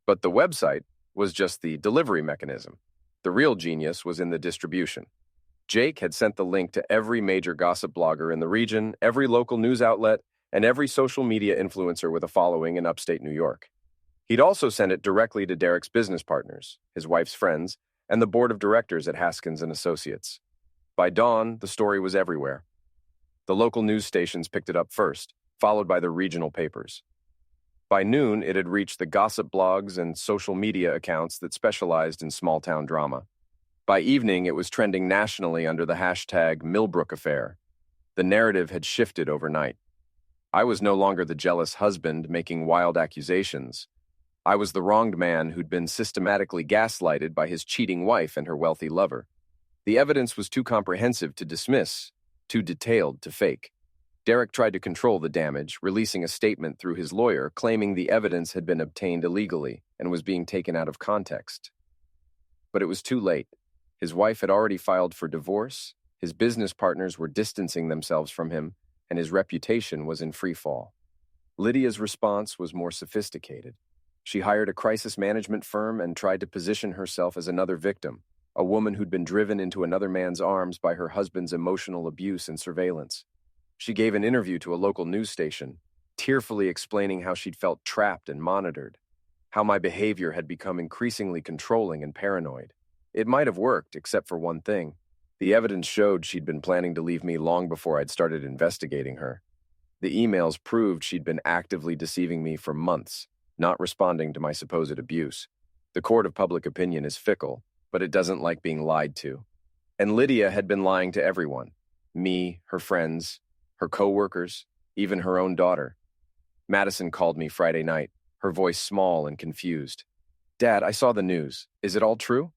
But the website was just the delivery mechanism. The real genius was in the distribution. Jake had sent the link to every major gossip blogger in the region, every local news outlet, and every social media influencer with a following in upstate New York. He'd also sent it directly to Derek's business partners, his wife's friends, and the board of directors at Haskins & Associates. By dawn, the story was everywhere. The local news stations picked it up first, followed by the regional papers. By noon, it had reached the gossip blogs and social media accounts that specialized in small-town drama. By evening, it was trending nationally under the hashtag Millbrook Affair. The narrative had shifted overnight. I was no longer the jealous husband making wild accusations. I was the wronged man who'd been systematically gaslighted by his cheating wife and her wealthy lover. The evidence was too comprehensive to dismiss, too detailed to fake. Derek tried to control the damage, releasing a statement through his lawyer claiming the evidence had been obtained illegally and was being taken out of context. But it was too late. His wife had already filed for divorce, his business partners were distancing themselves from him, and his reputation was in free fall. Lydia's response was more sophisticated. She hired a crisis management firm and tried to position herself as another victim, a woman who'd been driven into another man's arms by her husband's emotional abuse and surveillance. She gave an interview to a local news station, tearfully explaining how she'd felt trapped and monitored, how my behavior had become increasingly controlling and paranoid. It might have worked, except for one thing. The evidence showed she'd been planning to leave me long before I'd started investigating her. The emails proved she'd been actively deceiving me for months, not responding to my supposed abuse. The court of public opinion is fickle, but it doesn't like being lied to. And Lydia had been lying to everyone. Me, her friends, her co-workers, even her own daughter. Madison called me Friday night, her voice small and confused. "Dad, I saw the news. Is it all true?"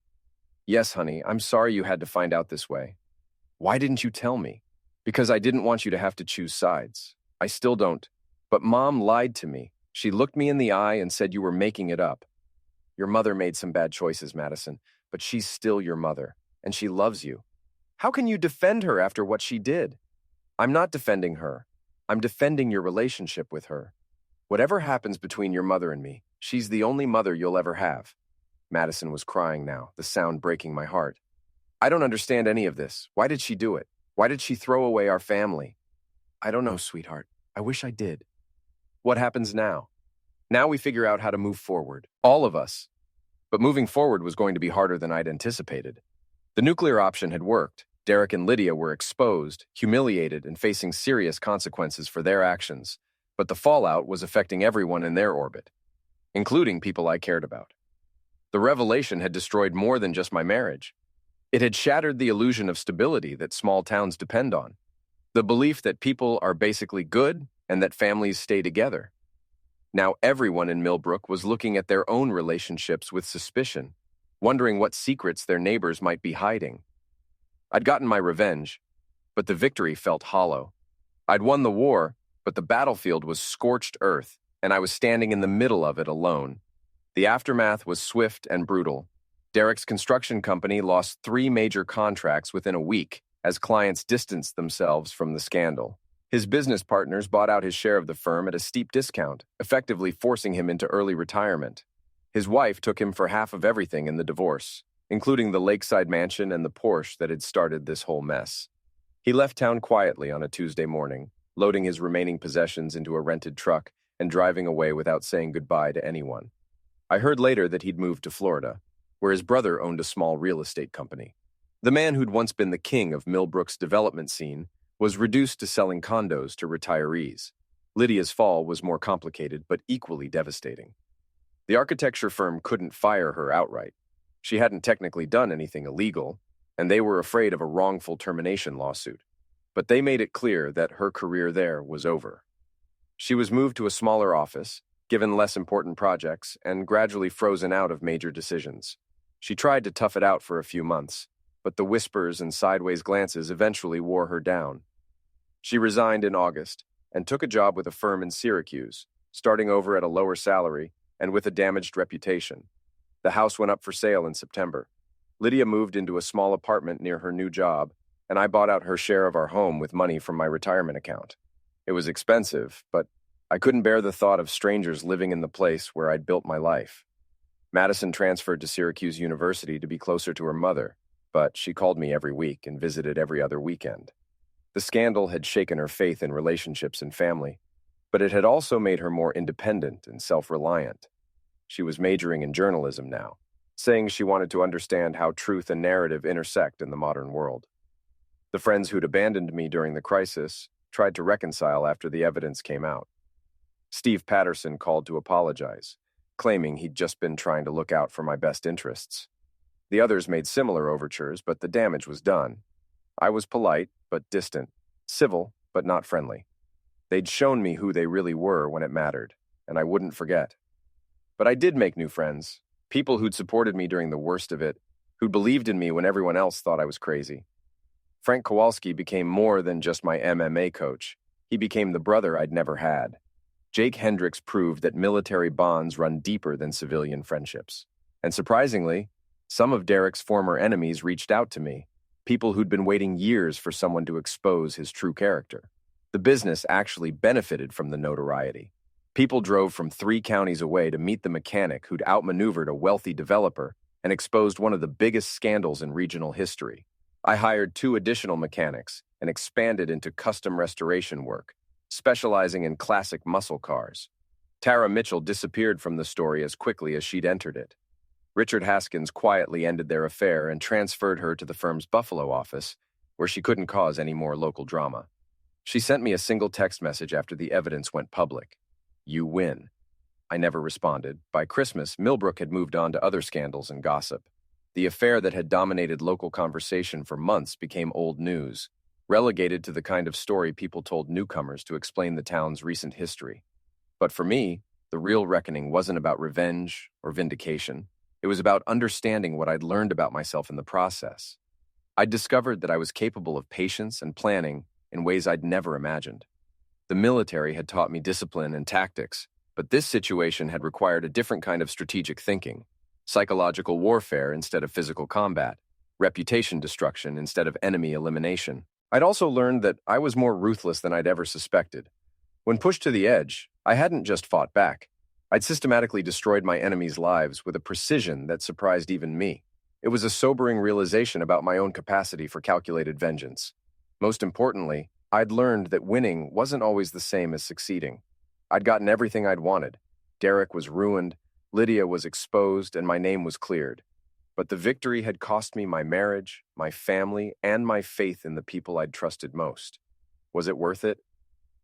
"Yes, honey, I'm sorry you had to find out this way." "Why didn't you tell me?" "Because I didn't want you to have to choose sides. I still don't. But Mom lied to me. She looked me in the eye and said you were making it up." "Your mother made some bad choices, Madison, but she's still your mother, and she loves you. How can you defend her after what she did?" "I'm not defending her. I'm defending your relationship with her. Whatever happens between your mother and me, she's the only mother you'll ever have." Madison was crying now, the sound breaking my heart. "I don't understand any of this. Why did she do it? Why did she throw away our family?" "I don't know, sweetheart. I wish I did." "What happens now?" "Now we figure out how to move forward. All of us." But moving forward was going to be harder than I'd anticipated. The nuclear option had worked. Derek and Lydia were exposed, humiliated, and facing serious consequences for their actions, but the fallout was affecting everyone in their orbit, including people I cared about. The revelation had destroyed more than just my marriage. It had shattered the illusion of stability that small towns depend on, the belief that people are basically good and that families stay together. Now everyone in Millbrook was looking at their own relationships with suspicion, wondering what secrets their neighbors might be hiding. I'd gotten my revenge, but the victory felt hollow. I'd won the war, but the battlefield was scorched earth, and I was standing in the middle of it alone. The aftermath was swift and brutal. Derek's construction company lost 3 major contracts within a week as clients distanced themselves from the scandal. His business partners bought out his share of the firm at a steep discount, effectively forcing him into early retirement. His wife took him for half of everything in the divorce, including the lakeside mansion and the Porsche that had started this whole mess. He left town quietly on a Tuesday morning, loading his remaining possessions into a rented truck and driving away without saying goodbye to anyone. I heard later that he'd moved to Florida, where his brother owned a small real estate company. The man who'd once been the king of Millbrook's development scene was reduced to selling condos to retirees. Lydia's fall was more complicated but equally devastating. The architecture firm couldn't fire her outright. She hadn't technically done anything illegal, and they were afraid of a wrongful termination lawsuit. But they made it clear that her career there was over. She was moved to a smaller office, given less important projects, and gradually frozen out of major decisions. She tried to tough it out for a few months, but the whispers and sideways glances eventually wore her down. She resigned in August and took a job with a firm in Syracuse, starting over at a lower salary and with a damaged reputation. The house went up for sale in September. Lydia moved into a small apartment near her new job, and I bought out her share of our home with money from my retirement account. It was expensive, but I couldn't bear the thought of strangers living in the place where I'd built my life. Madison transferred to Syracuse University to be closer to her mother, but she called me every week and visited every other weekend. The scandal had shaken her faith in relationships and family, but it had also made her more independent and self-reliant. She was majoring in journalism now, saying she wanted to understand how truth and narrative intersect in the modern world. The friends who'd abandoned me during the crisis tried to reconcile after the evidence came out. Steve Patterson called to apologize, claiming he'd just been trying to look out for my best interests. The others made similar overtures, but the damage was done. I was polite, but distant, civil, but not friendly. They'd shown me who they really were when it mattered, and I wouldn't forget. But I did make new friends, people who'd supported me during the worst of it, who'd believed in me when everyone else thought I was crazy. Frank Kowalski became more than just my MMA coach. He became the brother I'd never had. Jake Hendricks proved that military bonds run deeper than civilian friendships. And surprisingly, some of Derek's former enemies reached out to me, people who'd been waiting years for someone to expose his true character. The business actually benefited from the notoriety. People drove from 3 counties away to meet the mechanic who'd outmaneuvered a wealthy developer and exposed one of the biggest scandals in regional history. I hired 2 additional mechanics and expanded into custom restoration work, specializing in classic muscle cars. Tara Mitchell disappeared from the story as quickly as she'd entered it. Richard Haskins quietly ended their affair and transferred her to the firm's Buffalo office, where she couldn't cause any more local drama. She sent me a single text message after the evidence went public. "You win." I never responded. By Christmas, Millbrook had moved on to other scandals and gossip. The affair that had dominated local conversation for months became old news, relegated to the kind of story people told newcomers to explain the town's recent history. But for me, the real reckoning wasn't about revenge or vindication. It was about understanding what I'd learned about myself in the process. I'd discovered that I was capable of patience and planning in ways I'd never imagined. The military had taught me discipline and tactics, but this situation had required a different kind of strategic thinking: psychological warfare instead of physical combat, reputation destruction instead of enemy elimination. I'd also learned that I was more ruthless than I'd ever suspected. When pushed to the edge, I hadn't just fought back. I'd systematically destroyed my enemies' lives with a precision that surprised even me. It was a sobering realization about my own capacity for calculated vengeance. Most importantly, I'd learned that winning wasn't always the same as succeeding. I'd gotten everything I'd wanted. Derek was ruined, Lydia was exposed, and my name was cleared. But the victory had cost me my marriage, my family, and my faith in the people I'd trusted most. Was it worth it?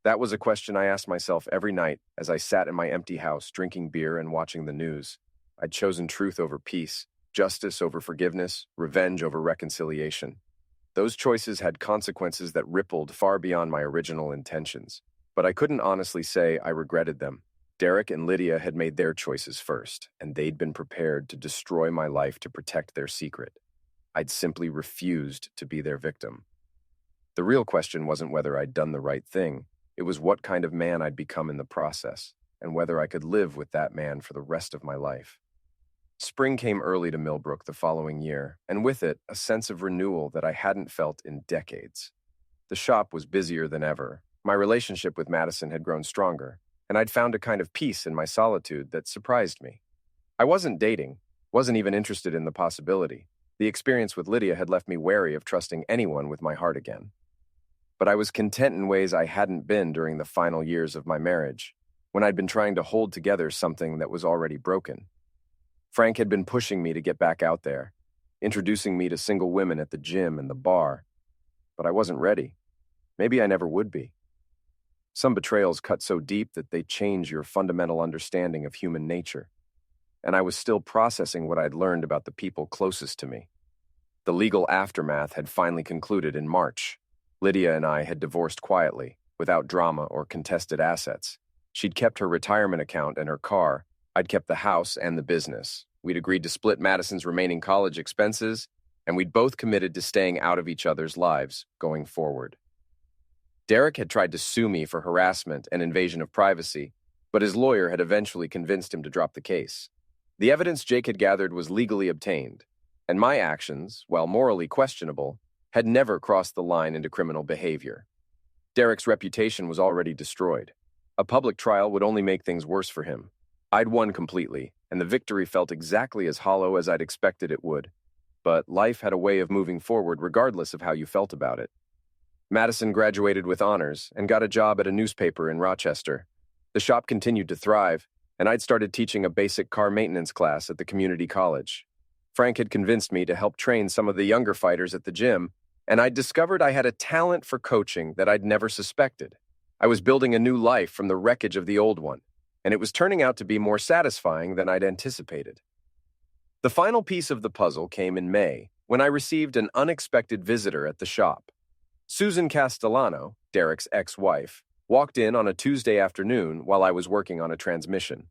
That was a question I asked myself every night as I sat in my empty house drinking beer and watching the news. I'd chosen truth over peace, justice over forgiveness, revenge over reconciliation. Those choices had consequences that rippled far beyond my original intentions. But I couldn't honestly say I regretted them. Derek and Lydia had made their choices first, and they'd been prepared to destroy my life to protect their secret. I'd simply refused to be their victim. The real question wasn't whether I'd done the right thing. It was what kind of man I'd become in the process, and whether I could live with that man for the rest of my life. Spring came early to Millbrook the following year, and with it, a sense of renewal that I hadn't felt in decades. The shop was busier than ever. My relationship with Madison had grown stronger, and I'd found a kind of peace in my solitude that surprised me. I wasn't dating, wasn't even interested in the possibility. The experience with Lydia had left me wary of trusting anyone with my heart again. But I was content in ways I hadn't been during the final years of my marriage, when I'd been trying to hold together something that was already broken. Frank had been pushing me to get back out there, introducing me to single women at the gym and the bar. But I wasn't ready. Maybe I never would be. Some betrayals cut so deep that they change your fundamental understanding of human nature. And I was still processing what I'd learned about the people closest to me. The legal aftermath had finally concluded in March. Lydia and I had divorced quietly, without drama or contested assets. She'd kept her retirement account and her car. I'd kept the house and the business. We'd agreed to split Madison's remaining college expenses, and we'd both committed to staying out of each other's lives going forward. Derek had tried to sue me for harassment and invasion of privacy, but his lawyer had eventually convinced him to drop the case. The evidence Jake had gathered was legally obtained, and my actions, while morally questionable, had never crossed the line into criminal behavior. Derek's reputation was already destroyed. A public trial would only make things worse for him. I'd won completely, and the victory felt exactly as hollow as I'd expected it would. But life had a way of moving forward regardless of how you felt about it. Madison graduated with honors and got a job at a newspaper in Rochester. The shop continued to thrive, and I'd started teaching a basic car maintenance class at the community college. Frank had convinced me to help train some of the younger fighters at the gym, and I'd discovered I had a talent for coaching that I'd never suspected. I was building a new life from the wreckage of the old one, and it was turning out to be more satisfying than I'd anticipated. The final piece of the puzzle came in May, when I received an unexpected visitor at the shop. Susan Castellano, Derek's ex-wife, walked in on a Tuesday afternoon while I was working on a transmission.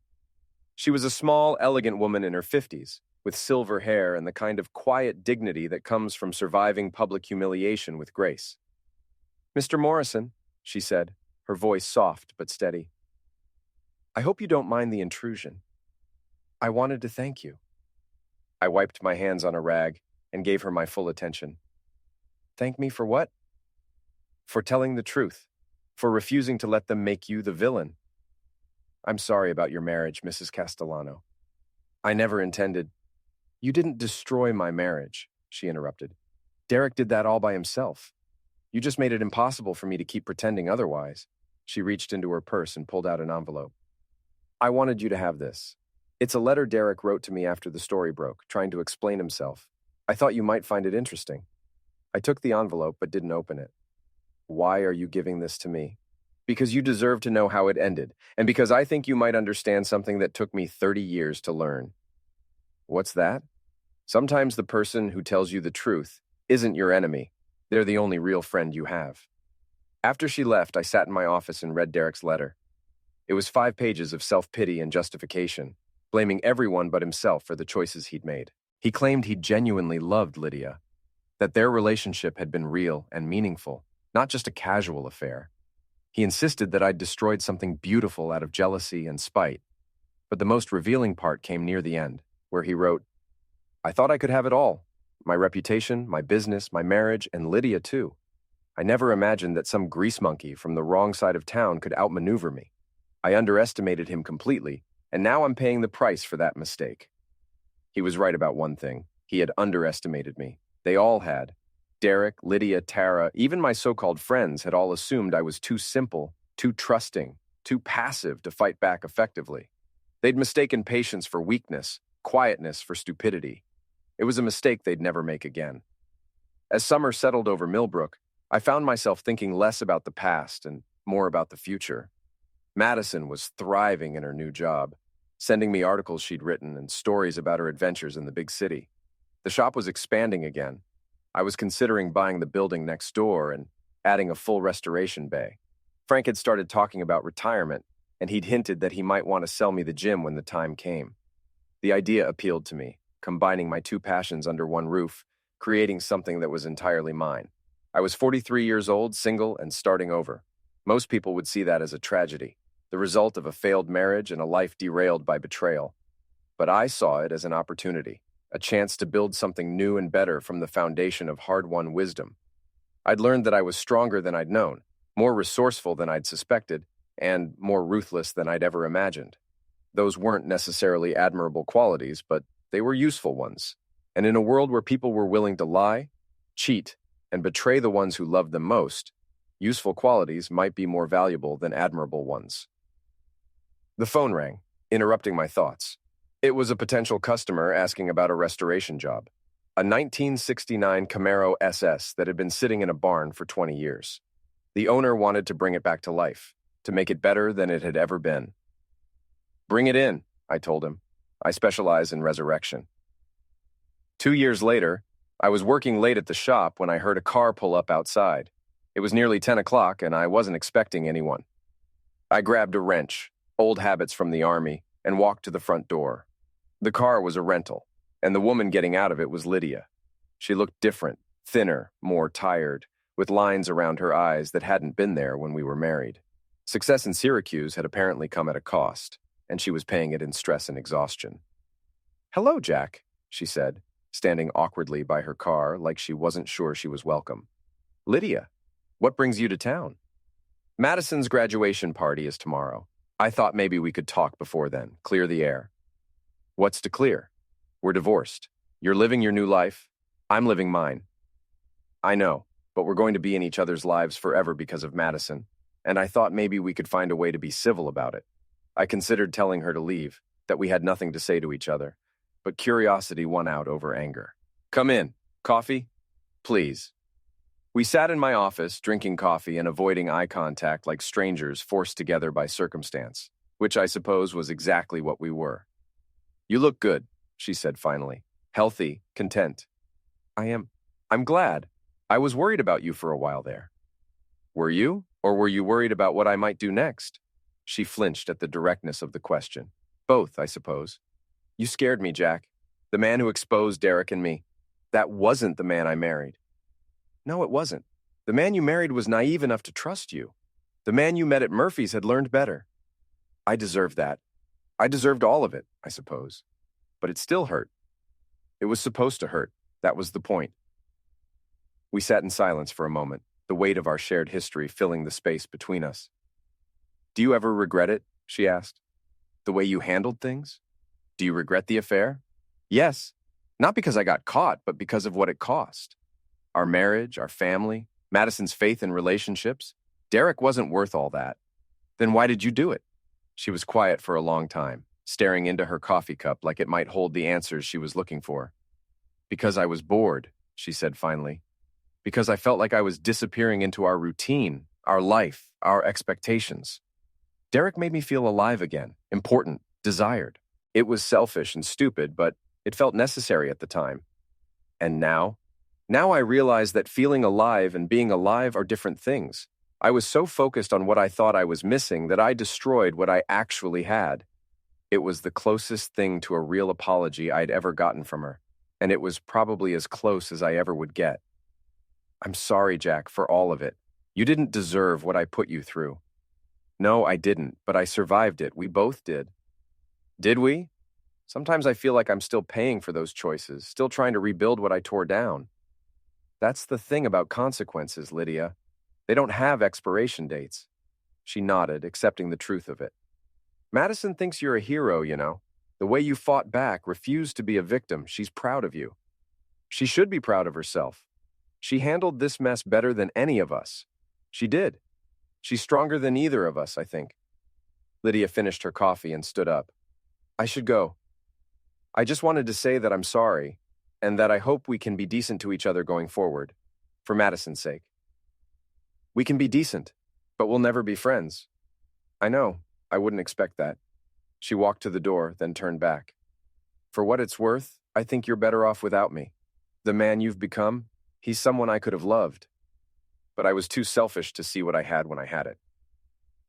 She was a small, elegant woman in her 50s, with silver hair and the kind of quiet dignity that comes from surviving public humiliation with grace. "Mr. Morrison," she said, her voice soft but steady. "I hope you don't mind the intrusion. I wanted to thank you." I wiped my hands on a rag and gave her my full attention. "Thank me for what?" "For telling the truth, for refusing to let them make you the villain." "I'm sorry about your marriage, Mrs. Castellano. I never intended—" "You didn't destroy my marriage," she interrupted. "Derek did that all by himself. You just made it impossible for me to keep pretending otherwise." She reached into her purse and pulled out an envelope. "I wanted you to have this. It's a letter Derek wrote to me after the story broke, trying to explain himself. I thought you might find it interesting." I took the envelope but didn't open it. "Why are you giving this to me?" "Because you deserve to know how it ended, and because I think you might understand something that took me 30 years to learn." "What's that?" "Sometimes the person who tells you the truth isn't your enemy. They're the only real friend you have." After she left, I sat in my office and read Derek's letter. It was 5 pages of self-pity and justification, blaming everyone but himself for the choices he'd made. He claimed he genuinely loved Lydia, that their relationship had been real and meaningful, not just a casual affair. He insisted that I'd destroyed something beautiful out of jealousy and spite. But the most revealing part came near the end, where he wrote, "I thought I could have it all. My reputation, my business, my marriage, and Lydia too. I never imagined that some grease monkey from the wrong side of town could outmaneuver me. I underestimated him completely, and now I'm paying the price for that mistake." He was right about one thing. He had underestimated me. They all had. Derek, Lydia, Tara, even my so-called friends had all assumed I was too simple, too trusting, too passive to fight back effectively. They'd mistaken patience for weakness, quietness for stupidity. It was a mistake they'd never make again. As summer settled over Millbrook, I found myself thinking less about the past and more about the future. Madison was thriving in her new job, sending me articles she'd written and stories about her adventures in the big city. The shop was expanding again. I was considering buying the building next door and adding a full restoration bay. Frank had started talking about retirement, and he'd hinted that he might want to sell me the gym when the time came. The idea appealed to me, combining my two passions under one roof, creating something that was entirely mine. I was 43 years old, single, and starting over. Most people would see that as a tragedy, the result of a failed marriage and a life derailed by betrayal. But I saw it as an opportunity, a chance to build something new and better from the foundation of hard-won wisdom. I'd learned that I was stronger than I'd known, more resourceful than I'd suspected, and more ruthless than I'd ever imagined. Those weren't necessarily admirable qualities, but they were useful ones. And in a world where people were willing to lie, cheat, and betray the ones who loved them most, useful qualities might be more valuable than admirable ones. The phone rang, interrupting my thoughts. It was a potential customer asking about a restoration job, a 1969 Camaro SS that had been sitting in a barn for 20 years. The owner wanted to bring it back to life, to make it better than it had ever been. "Bring it in," I told him. I specialize in resurrection. 2 years later, I was working late at the shop when I heard a car pull up outside. It was nearly 10 o'clock, and I wasn't expecting anyone. I grabbed a wrench, old habits from the army, and walked to the front door. The car was a rental, and the woman getting out of it was Lydia. She looked different, thinner, more tired, with lines around her eyes that hadn't been there when we were married. Success in Syracuse had apparently come at a cost, and she was paying it in stress and exhaustion. "Hello, Jack," she said, standing awkwardly by her car like she wasn't sure she was welcome. "Lydia, what brings you to town?" "Madison's graduation party is tomorrow. I thought maybe we could talk before then, clear the air." "What's to clear? We're divorced. You're living your new life. I'm living mine." "I know, but we're going to be in each other's lives forever because of Madison, and I thought maybe we could find a way to be civil about it." I considered telling her to leave, that we had nothing to say to each other, but curiosity won out over anger. "Come in. Coffee? Please." We sat in my office, drinking coffee and avoiding eye contact like strangers forced together by circumstance, which I suppose was exactly what we were. "You look good," she said finally. "Healthy, content." I'm glad. I was worried about you for a while there." "Were you? Or were you worried about what I might do next?" She flinched at the directness of the question. "Both, I suppose." "You scared me, Jack. The man who exposed Derek and me. That wasn't the man I married." "No, it wasn't. The man you married was naive enough to trust you. The man you met at Murphy's had learned better." "I deserved that. I deserved all of it, I suppose. But it still hurt. It was supposed to hurt. That was the point." We sat in silence for a moment, the weight of our shared history filling the space between us. "Do you ever regret it?" she asked. "The way you handled things? Do you regret the affair?" "Yes. Not because I got caught, but because of what it cost. Our marriage, our family, Madison's faith in relationships. Derek wasn't worth all that." "Then why did you do it?" She was quiet for a long time, staring into her coffee cup like it might hold the answers she was looking for. "Because I was bored," she said finally. "Because I felt like I was disappearing into our routine, our life, our expectations. Derek made me feel alive again, important, desired. It was selfish and stupid, but it felt necessary at the time. And now? Now I realize that feeling alive and being alive are different things. I was so focused on what I thought I was missing that I destroyed what I actually had." It was the closest thing to a real apology I'd ever gotten from her, and it was probably as close as I ever would get. "I'm sorry, Jack, for all of it. You didn't deserve what I put you through." "No, I didn't, but I survived it. We both did." "Did we? Sometimes I feel like I'm still paying for those choices, still trying to rebuild what I tore down." "That's the thing about consequences, Lydia. They don't have expiration dates." She nodded, accepting the truth of it. "Madison thinks you're a hero, you know. The way you fought back, refused to be a victim, she's proud of you. She should be proud of herself. She handled this mess better than any of us. She did. She's stronger than either of us, I think." Lydia finished her coffee and stood up. "I should go. I just wanted to say that I'm sorry, and that I hope we can be decent to each other going forward, for Madison's sake." "We can be decent, but we'll never be friends." "I know. I wouldn't expect that." She walked to the door, then turned back. "For what it's worth, I think you're better off without me. The man you've become, he's someone I could have loved. But I was too selfish to see what I had when I had it."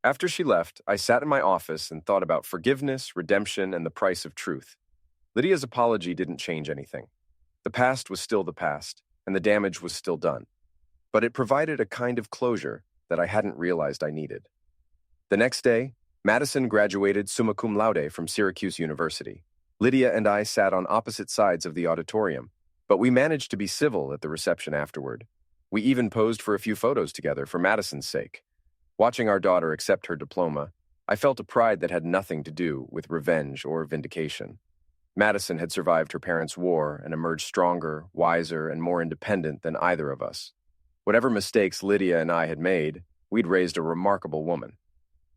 After she left, I sat in my office and thought about forgiveness, redemption, and the price of truth. Lydia's apology didn't change anything. The past was still the past, and the damage was still done. But it provided a kind of closure that I hadn't realized I needed. The next day, Madison graduated summa cum laude from Syracuse University. Lydia and I sat on opposite sides of the auditorium, but we managed to be civil at the reception afterward. We even posed for a few photos together for Madison's sake. Watching our daughter accept her diploma, I felt a pride that had nothing to do with revenge or vindication. Madison had survived her parents' war and emerged stronger, wiser, and more independent than either of us. Whatever mistakes Lydia and I had made, we'd raised a remarkable woman.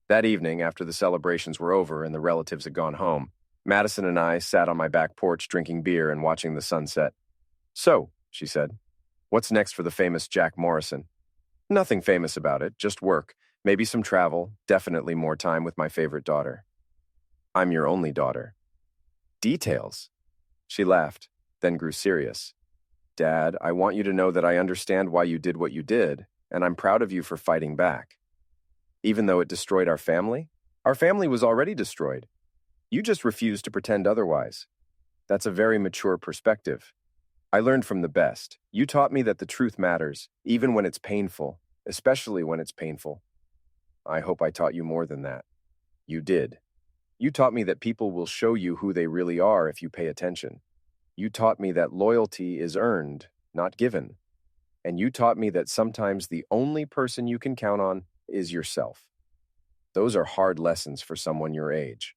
That evening, after the celebrations were over and the relatives had gone home, Madison and I sat on my back porch drinking beer and watching the sunset. "So," she said, "what's next for the famous Jack Morrison?" "Nothing famous about it, just work, maybe some travel, definitely more time with my favorite daughter." "I'm your only daughter." "Details." She laughed, then grew serious. "Dad, I want you to know that I understand why you did what you did, and I'm proud of you for fighting back. Even though it destroyed our family was already destroyed. You just refused to pretend otherwise. That's a very mature perspective. I learned from the best. You taught me that the truth matters, even when it's painful, especially when it's painful. I hope I taught you more than that." "You did. You taught me that people will show you who they really are if you pay attention. You taught me that loyalty is earned, not given. And you taught me that sometimes the only person you can count on is yourself. Those are hard lessons for someone your age."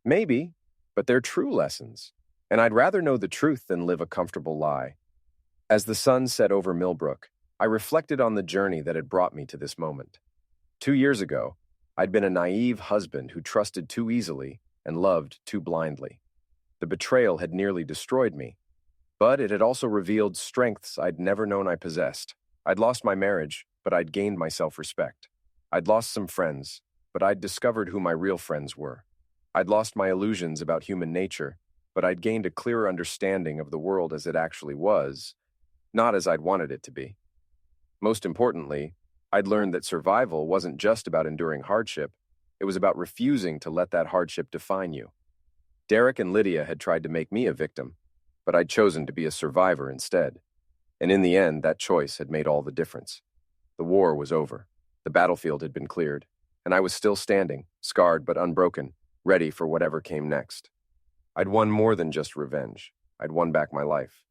"Maybe, but they're true lessons. And I'd rather know the truth than live a comfortable lie." As the sun set over Millbrook, I reflected on the journey that had brought me to this moment. 2 years ago, I'd been a naive husband who trusted too easily and loved too blindly. The betrayal had nearly destroyed me, but it had also revealed strengths I'd never known I possessed. I'd lost my marriage, but I'd gained my self-respect. I'd lost some friends, but I'd discovered who my real friends were. I'd lost my illusions about human nature, but I'd gained a clearer understanding of the world as it actually was, not as I'd wanted it to be. Most importantly, I'd learned that survival wasn't just about enduring hardship, it was about refusing to let that hardship define you. Derek and Lydia had tried to make me a victim, but I'd chosen to be a survivor instead. And in the end, that choice had made all the difference. The war was over. The battlefield had been cleared, and I was still standing, scarred but unbroken, ready for whatever came next. I'd won more than just revenge. I'd won back my life.